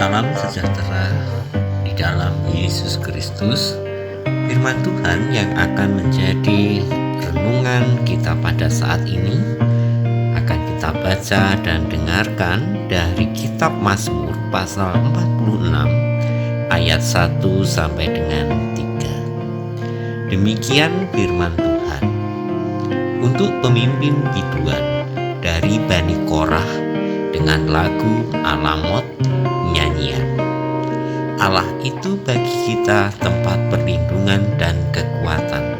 Salam sejahtera di dalam Yesus Kristus. Firman Tuhan yang akan menjadi renungan kita pada saat ini akan kita baca dan dengarkan dari kitab Mazmur pasal 46 ayat 1 sampai dengan 3. Demikian firman Tuhan. Untuk pemimpin biduan dari Bani Korah dengan lagu Alamot nyanyian. Allah itu bagi kita tempat perlindungan dan kekuatan.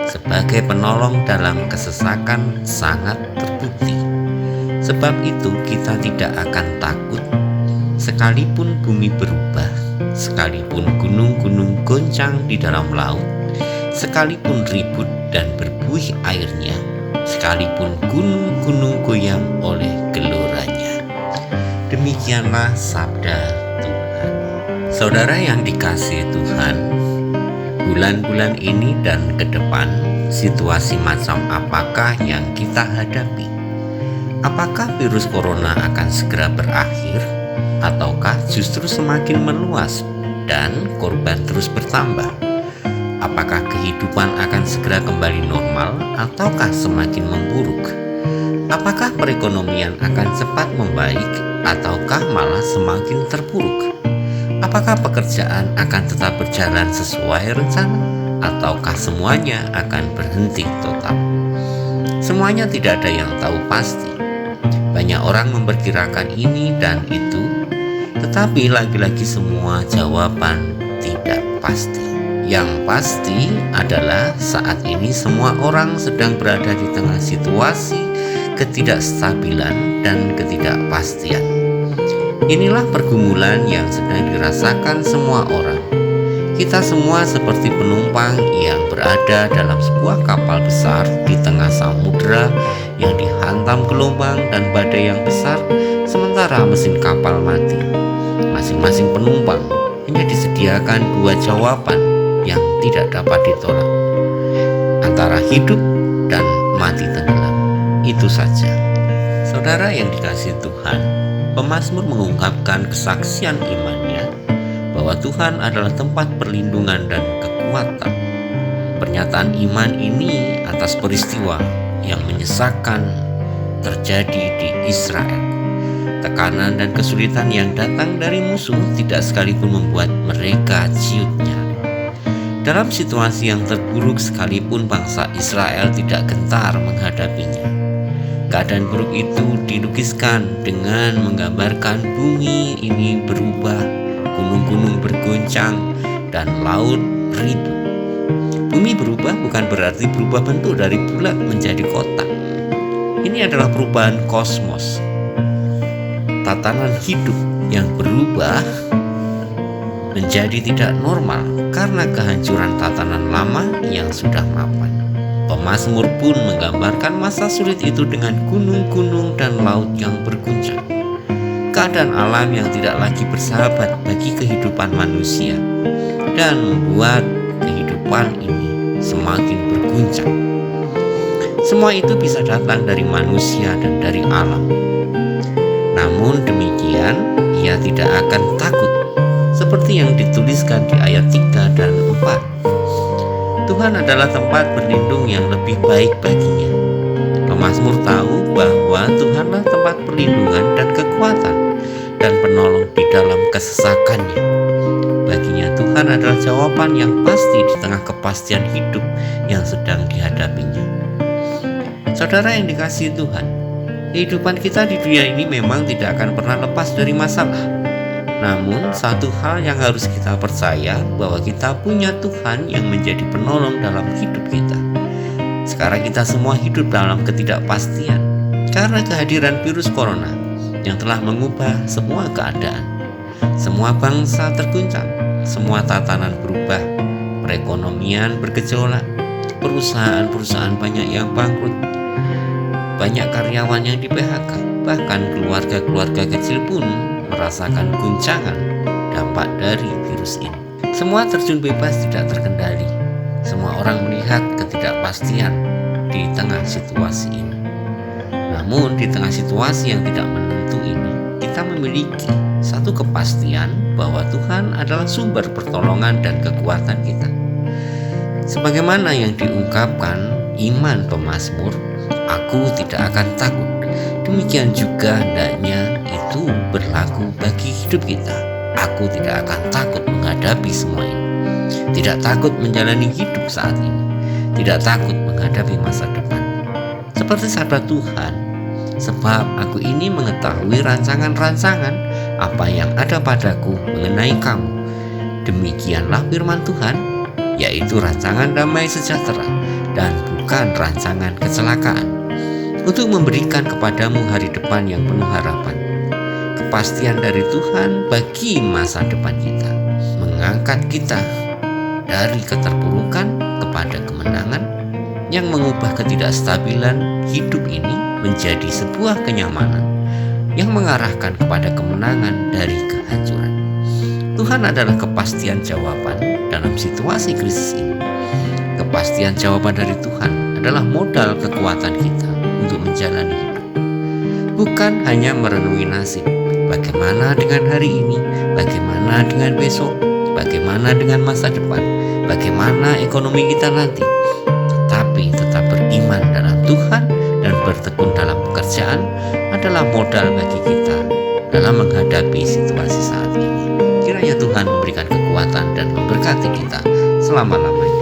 Sebagai penolong dalam kesesakan sangat terbukti. Sebab itu kita tidak akan takut, sekalipun bumi berubah, sekalipun gunung-gunung goncang di dalam laut, sekalipun ribut dan berbuih airnya, sekalipun gunung-gunung goyang oleh geloranya. Demikianlah sabda Tuhan. Saudara yang dikasihi Tuhan, bulan-bulan ini dan ke depan, situasi macam apakah yang kita hadapi? Apakah virus corona akan segera berakhir, ataukah justru semakin meluas dan korban terus bertambah? Apakah kehidupan akan segera kembali normal ataukah semakin memburuk? Apakah perekonomian akan cepat membaik ataukah malah semakin terpuruk? Apakah pekerjaan akan tetap berjalan sesuai rencana ataukah semuanya akan berhenti total? Semuanya tidak ada yang tahu pasti. Banyak orang memperkirakan ini dan itu, tetapi lagi-lagi semua jawaban tidak pasti. Yang pasti adalah saat ini semua orang sedang berada di tengah situasi ketidakstabilan dan ketidakpastian. Inilah pergumulan yang sedang dirasakan semua orang. Kita semua seperti penumpang yang berada dalam sebuah kapal besar di tengah samudera yang dihantam gelombang dan badai yang besar, sementara mesin kapal mati. Masing-masing penumpang hanya disediakan dua jawaban yang tidak dapat ditolak, antara hidup dan mati tenggelam. Itu saja. Saudara yang dikasihi Tuhan, pemazmur mengungkapkan kesaksian imannya bahwa Tuhan adalah tempat perlindungan dan kekuatan. Pernyataan iman ini atas peristiwa yang menyesakkan terjadi di Israel. Tekanan dan kesulitan yang datang dari musuh tidak sekalipun membuat mereka ciut nyali. Dalam situasi yang terburuk sekalipun bangsa Israel tidak gentar menghadapinya. Keadaan buruk itu dilukiskan dengan menggambarkan bumi ini berubah, gunung-gunung bergoncang, dan laut ribut. Bumi berubah bukan berarti berubah bentuk dari bulat menjadi kotak. Ini adalah perubahan kosmos. Tatanan hidup yang berubah menjadi tidak normal karena kehancuran tatanan lama yang sudah mapan. Pemazmur pun menggambarkan masa sulit itu dengan gunung-gunung dan laut yang berguncang. Keadaan alam yang tidak lagi bersahabat bagi kehidupan manusia dan membuat kehidupan ini semakin berguncang. Semua itu bisa datang dari manusia dan dari alam. Namun demikian, ia tidak akan takut seperti yang dituliskan di ayat 3 dan 4. Tuhan adalah tempat berlindung yang lebih baik baginya. Pemazmur tahu bahwa Tuhanlah tempat perlindungan dan kekuatan dan penolong di dalam kesesakannya. Baginya Tuhan adalah jawaban yang pasti di tengah kepastian hidup yang sedang dihadapinya. Saudara yang dikasihi Tuhan, kehidupan kita di dunia ini memang tidak akan pernah lepas dari masalah. Namun satu hal yang harus kita percaya bahwa kita punya Tuhan yang menjadi penolong dalam hidup kita. Sekarang kita semua hidup dalam ketidakpastian karena kehadiran virus corona yang telah mengubah semua keadaan. Semua bangsa terguncang, semua tatanan berubah, perekonomian bergejolak, perusahaan-perusahaan banyak yang bangkrut, banyak karyawan yang di-PHK, bahkan keluarga-keluarga kecil pun merasakan guncangan dampak dari virus ini. Semua terjun bebas tidak terkendali. Semua orang melihat ketidakpastian di tengah situasi ini. Namun di tengah situasi yang tidak menentu ini, kita memiliki satu kepastian bahwa Tuhan adalah sumber pertolongan dan kekuatan kita. Sebagaimana yang diungkapkan iman pemazmur, aku tidak akan takut. Demikian juga hendaknya itu berlaku bagi hidup kita. Aku tidak akan takut menghadapi semua ini. Tidak takut menjalani hidup saat ini. Tidak takut menghadapi masa depan. Seperti sabda Tuhan, sebab aku ini mengetahui rancangan-rancangan apa yang ada padaku mengenai kamu. Demikianlah firman Tuhan, yaitu rancangan damai sejahtera dan bukan rancangan kecelakaan, untuk memberikan kepadamu hari depan yang penuh harapan. Kepastian dari Tuhan bagi masa depan kita, mengangkat kita dari keterpurukan kepada kemenangan, yang mengubah ketidakstabilan hidup ini menjadi sebuah kenyamanan, yang mengarahkan kepada kemenangan dari kehancuran. Tuhan adalah kepastian jawaban dalam situasi krisis ini. Kepastian jawaban dari Tuhan adalah modal kekuatan kita untuk menjalani hidup. Bukan hanya merenungi nasib, bagaimana dengan hari ini, bagaimana dengan besok, bagaimana dengan masa depan, bagaimana ekonomi kita nanti, tetapi tetap beriman dalam Tuhan dan bertekun dalam pekerjaan adalah modal bagi kita dalam menghadapi situasi saat ini. Kiranya Tuhan memberikan kekuatan dan memberkati kita selama-lamanya.